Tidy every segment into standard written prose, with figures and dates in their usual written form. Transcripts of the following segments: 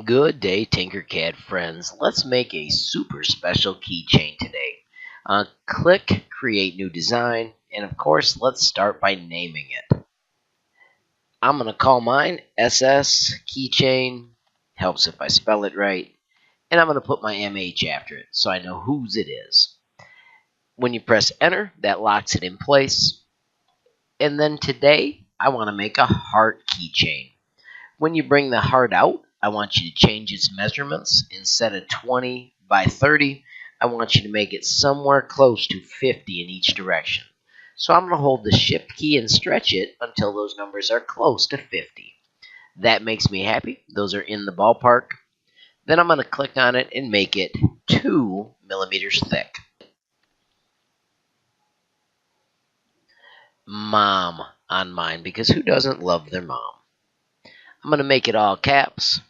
Good day, Tinkercad friends. Let's make a super special keychain today. Click Create New Design, and of course, let's start by naming it. I'm going to call mine SS Keychain. Helps if I spell it right. And I'm going to put my MH after it so I know whose it is. When you press Enter, that locks it in place. And then today, I want to make a heart keychain. When you bring the heart out, I want you to change its measurements. Instead of 20 by 30, I want you to make it somewhere close to 50 in each direction. So I'm going to hold the Shift key and stretch it until those numbers are close to 50. That makes me happy. Those are in the ballpark. Then I'm going to click on it and make it 2 millimeters thick. Mom on mine, because who doesn't love their mom? I'm going to make it all caps.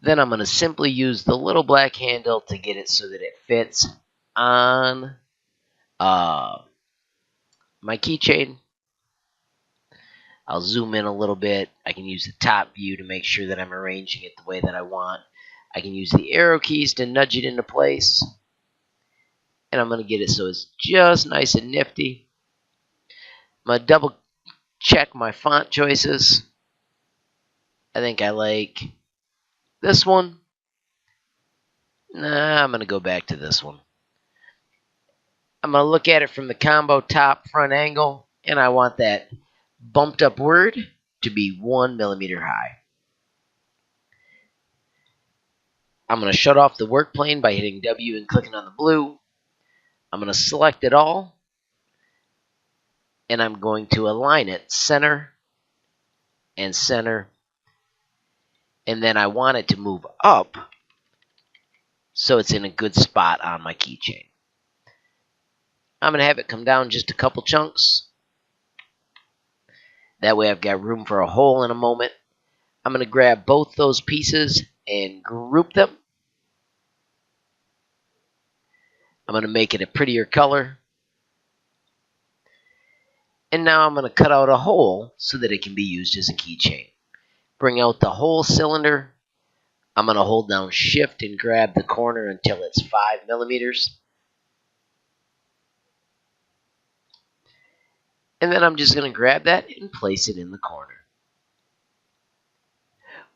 Then I'm going to simply use the little black handle to get it so that it fits on my keychain. I'll zoom in a little bit. I can use the top view to make sure that I'm arranging it the way that I want. I can use the arrow keys to nudge it into place. And I'm going to get it so it's just nice and nifty. I'm going to double check my font choices. I think I like this one. Nah, I'm going to go back to this one. I'm going to look at it from the combo top front angle, and I want that bumped up word to be 1 millimeter high. I'm going to shut off the work plane by hitting W and clicking on the blue. I'm going to select it all, and I'm going to align it center and center, and then I want it to move up so it's in a good spot on my keychain. I'm going to have it come down just a couple chunks. That way I've got room for a hole in a moment. I'm going to grab both those pieces and group them. I'm going to make it a prettier color. And now I'm going to cut out a hole so that it can be used as a keychain. Bring out the whole cylinder. I'm going to hold down Shift and grab the corner until it's 5 millimeters. And then I'm just going to grab that and place it in the corner.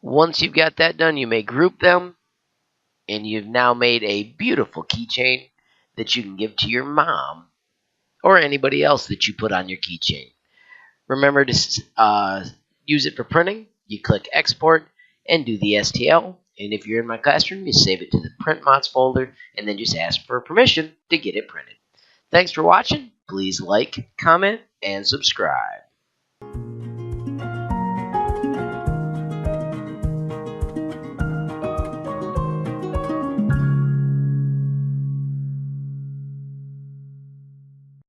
Once you've got that done, you may group them, and you've now made a beautiful keychain that you can give to your mom or anybody else that you put on your keychain. Remember to use it for printing. You click Export and do the STL. And if you're in my classroom, you save it to the Print Mods folder and then just ask for permission to get it printed. Thanks for watching. Please like, comment, and subscribe.